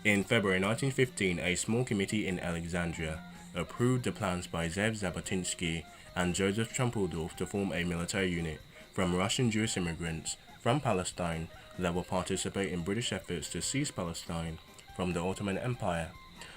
In February 1915, a small committee in Alexandria approved the plans by Zev Jabotinsky and Joseph Trumpeldorf to form a military unit from Russian Jewish immigrants from Palestine that will participate in British efforts to seize Palestine from the Ottoman Empire.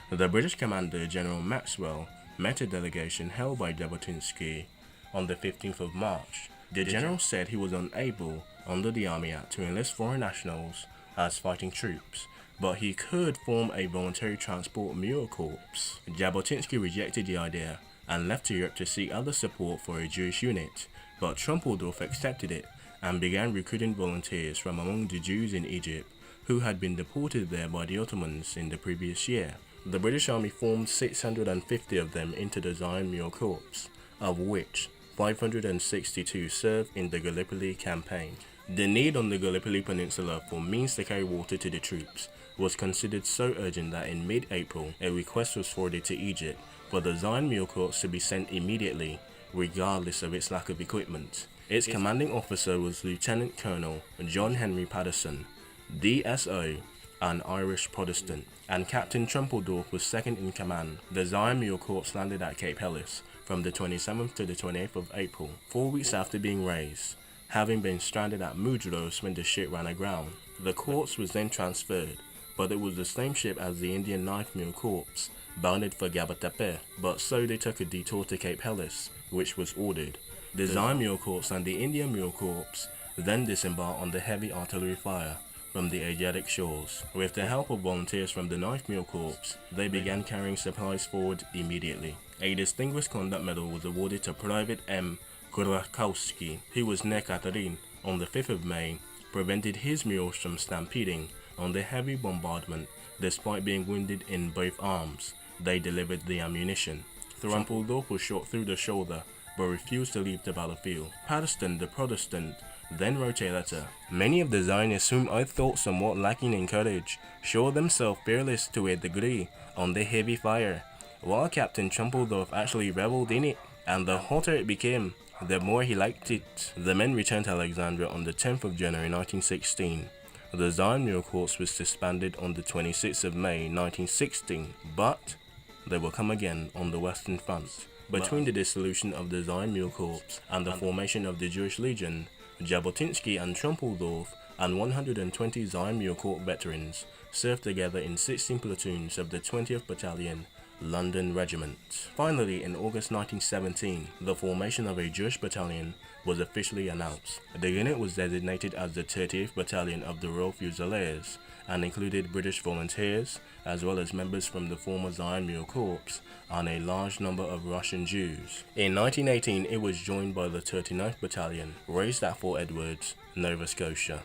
The British commander, General Maxwell, met a delegation held by Jabotinsky on the 15th of March. The general said he was unable, under the Army Act, to enlist foreign nationals as fighting troops, but he could form a voluntary transport Mule Corps. Jabotinsky rejected the idea and left to Europe to seek other support for a Jewish unit, but Trumpeldorf accepted it and began recruiting volunteers from among the Jews in Egypt who had been deported there by the Ottomans in the previous year. The British Army formed 650 of them into the Zion Mule Corps, of which 562 served in the Gallipoli campaign. The need on the Gallipoli Peninsula for means to carry water to the troops was considered so urgent that in mid-April, a request was forwarded to Egypt for the Zion Mule Corps to be sent immediately, regardless of its lack of equipment. Its commanding officer was Lieutenant Colonel John Henry Patterson, DSO, an Irish Protestant, and Captain Trumpeldorf was second in command. The Zion Mule Corps landed at Cape Helles from the 27th to the 28th of April, 4 weeks after being raised, having been stranded at Mudros when the ship ran aground. The corps was then transferred, but it was the same ship as the Indian Knife Mule Corps, bounded for Gabatepe, but so they took a detour to Cape Helles, which was ordered. The Zion Mule Corps and the Indian Mule Corps then disembarked on the heavy artillery fire from the Asiatic shores. With the help of volunteers from the Knife Mule Corps, they began carrying supplies forward immediately. A Distinguished Conduct Medal was awarded to Private M. Kurakowski, who was near Catherine on the 5th of May, prevented his mules from stampeding on the heavy bombardment. Despite being wounded in both arms, they delivered the ammunition. Trumpeldorf was shot through the shoulder, but refused to leave the battlefield. Patterson, the Protestant, then wrote a letter. Many of the Zionists whom I thought somewhat lacking in courage showed themselves fearless to a degree on the heavy fire, while Captain Trumpeldorf actually reveled in it, and the hotter it became, the more he liked it. The men returned to Alexandria on the 10th of January 1916. The Zion Mule Corps was disbanded on the 26th of May 1916, but they will come again on the Western Front. Between the dissolution of the Zion Mule Corps and the formation of the Jewish Legion, Jabotinsky and Trumpeldorf and 120 Zion Mule Corps veterans served together in 16 platoons of the 20th Battalion, London Regiment. Finally, in August 1917, the formation of a Jewish battalion was officially announced. The unit was designated as the 38th Battalion of the Royal Fusiliers and included British volunteers, as well as members from the former Zion Mule Corps and a large number of Russian Jews. In 1918, it was joined by the 39th Battalion, raised at Fort Edward, Nova Scotia,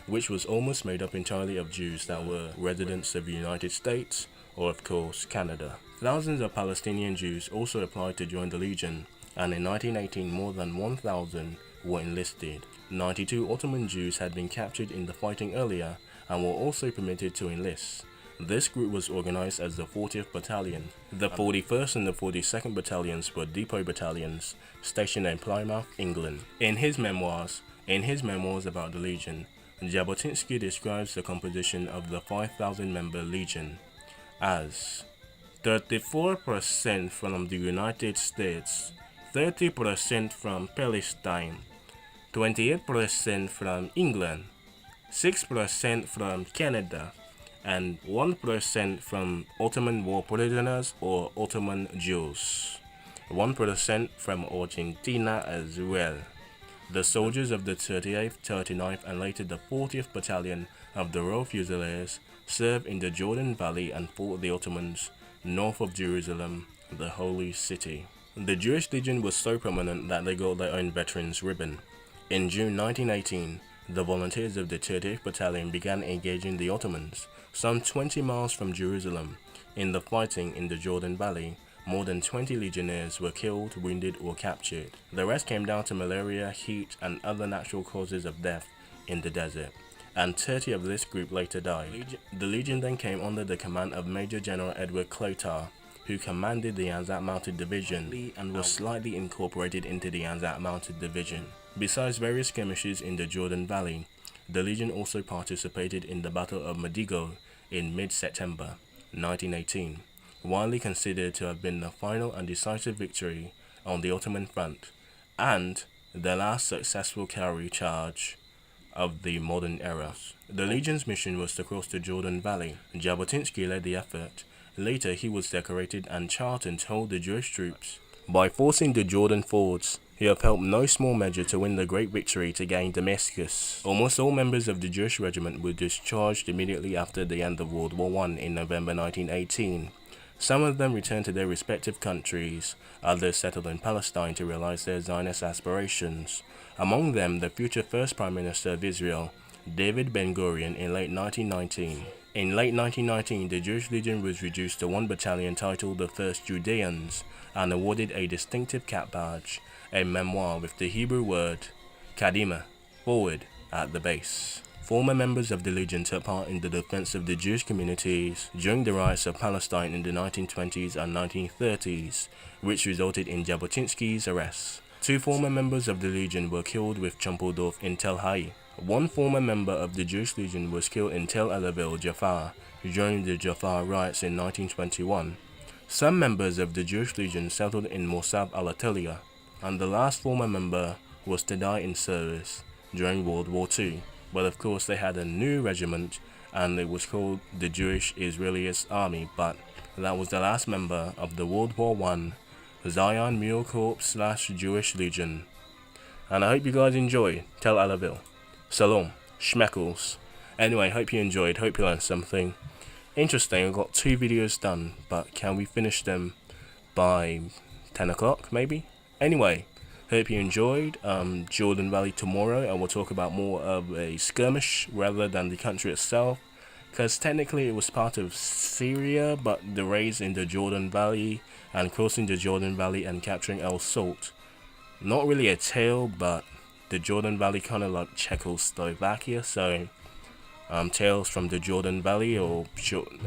which was almost made up entirely of Jews that were residents of the United States or, of course, Canada. Thousands of Palestinian Jews also applied to join the Legion, and in 1918 more than 1,000 were enlisted. 92 Ottoman Jews had been captured in the fighting earlier and were also permitted to enlist. This group was organized as the 40th Battalion. The 41st and the 42nd Battalions were depot battalions stationed in Plymouth, England. In his memoirs about the Legion, Jabotinsky describes the composition of the 5,000-member Legion as 34% from the United States, 30% from Palestine, 28% from England, 6% from Canada, and 1% from Ottoman war prisoners or Ottoman Jews, 1% from Argentina as well. The soldiers of the 38th, 39th, and later the 40th Battalion of the Royal Fusiliers served in the Jordan Valley and fought the Ottomans north of Jerusalem, the Holy City. The Jewish Legion was so prominent that they got their own veterans ribbon. In June 1918, the volunteers of the 38th Battalion began engaging the Ottomans, some 20 miles from Jerusalem. In the fighting in the Jordan Valley, more than 20 legionnaires were killed, wounded, or captured. The rest came down to malaria, heat, and other natural causes of death in the desert, and 30 of this group later died. The Legion then came under the command of Major General Edward Clotar, who commanded the Anzac Mounted Division and was slightly incorporated into the Anzac Mounted Division. Besides various skirmishes in the Jordan Valley, the Legion also participated in the Battle of Medigo in mid-September 1918, widely considered to have been the final and decisive victory on the Ottoman front, and the last successful cavalry charge of the modern era. The Legion's mission was to cross the Jordan Valley. Jabotinsky led the effort. Later, he was decorated, and Charlton told the Jewish troops, by forcing the Jordan fords, he have helped no small measure to win the great victory to gain Damascus. Almost all members of the Jewish regiment were discharged immediately after the end of World War I in November 1918. Some of them returned to their respective countries, others settled in Palestine to realize their Zionist aspirations. Among them, the future first Prime Minister of Israel, David Ben-Gurion, in late 1919. In late 1919, the Jewish Legion was reduced to one battalion titled the 1st Judeans and awarded a distinctive cap badge, a memoir with the Hebrew word kadima, forward, at the base. Former members of the Legion took part in the defense of the Jewish communities during the riots of Palestine in the 1920s and 1930s, which resulted in Jabotinsky's arrest. 2 former members of the Legion were killed with Trumpeldorf in Tel Hai. 1 former member of the Jewish Legion was killed in Tel Aviv, Jaffa, during the Jaffa riots in 1921. Some members of the Jewish Legion settled in Mossab al-Ataliya, and the last former member was to die in service during World War II. But of course they had a new regiment, and it was called the Jewish Israelite Army, but that was the last member of the World War I Zion Mule Corps / Jewish Legion. And I hope you guys enjoy Tel Aviv. Shalom, schmeckles. Anyway, hope you enjoyed, hope you learned something interesting. I've got 2 videos done, but can we finish them by 10 o'clock maybe? Anyway, hope you enjoyed. Jordan Valley tomorrow, and we'll talk about more of a skirmish rather than the country itself, because technically it was part of Syria, but the raids in the Jordan Valley and crossing the Jordan Valley and capturing El Salt, not really a tale, but the Jordan Valley kind of like Czechoslovakia, so tales from the Jordan Valley, or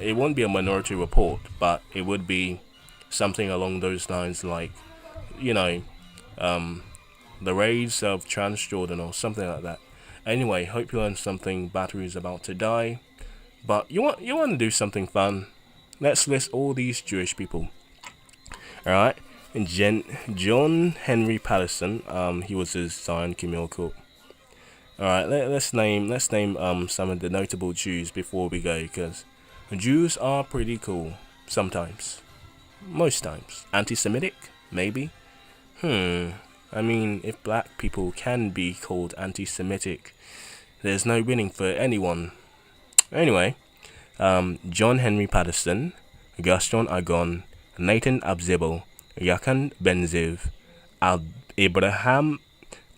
it won't be a Minority Report, but it would be something along those lines, like, you know, the raids of Transjordan or something like that. Anyway, hope you learned something. Battery's about to die, but you want to do something fun. Let's list all these Jewish people. Alright, John Henry Patterson, he was his Zion Camille Corps. Alright, let's name some of the notable Jews before we go, because Jews are pretty cool sometimes. Most times. Anti-Semitic? Maybe? I mean, if black people can be called anti-Semitic, there's no winning for anyone. Anyway, John Henry Patterson, Gaston Agon, Nathan Abzibel, Yakan Benziv, Abraham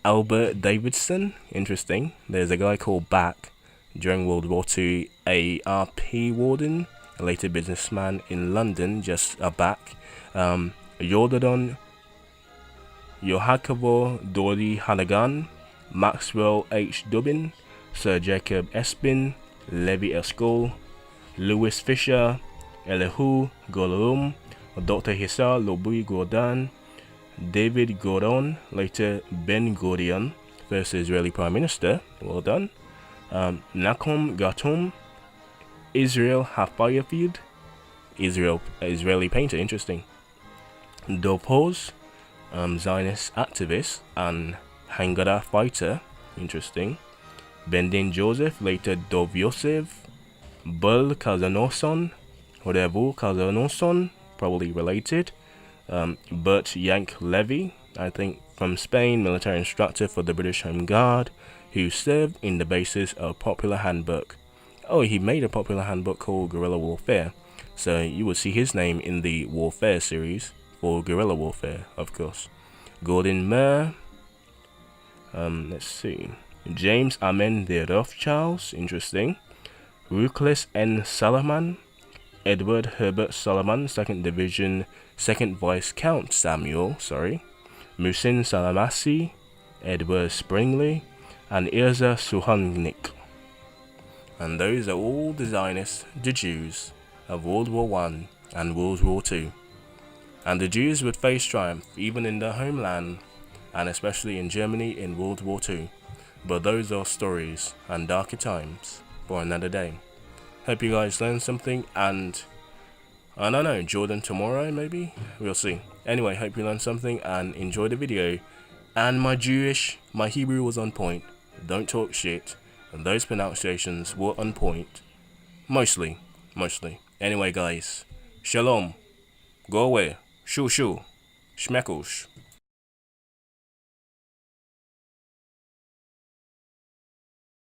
Albert Davidson. Interesting. There's a guy called Back during World War II, a RP warden, a later businessman in London, just a Back. Yordadon Yohakavo Dori Hanagan, Maxwell H. Dubin, Sir Jacob Espin, Levi Escol, Lewis Fisher, Elihu Golorum, Dr. Hissa Lobui Gordon, David Gordon, later Ben Gurion, first Israeli Prime Minister, well done. Nakom Gatum, Israel Hafayafield, Israeli painter, interesting. Dopoz, Zionist activist and Hangara fighter, interesting. Bendin Joseph, later Dov Yosef. Bul Kazanoson, Revu Kazanoson, probably related. Bert Yank Levy, I think from Spain, military instructor for the British Home Guard, who served in the basis of Popular Handbook. Oh, he made a popular handbook called Guerrilla Warfare, so you will see his name in the Warfare series for guerrilla warfare, of course. Gordon Murr, let's see, James Amen de Rothschilds, interesting. Ruthless N. Solomon, Edward Herbert Solomon, 2nd Division, 2nd Viscount Samuel, Musin Salamasi, Edward Springley, and Irza Suhangnik. And those are all the Zionists, the Jews, of World War I and World War II. And the Jews would face triumph even in their homeland, and especially in Germany in World War II. But those are stories and darker times for another day. Hope you guys learned something, and I don't know, Jordan tomorrow maybe? We'll see. Anyway, hope you learned something and enjoy the video. And my Hebrew was on point. Don't talk shit. And those pronunciations were on point. Mostly. Anyway guys, shalom. Go away. Shoo shoo. Schmeckles.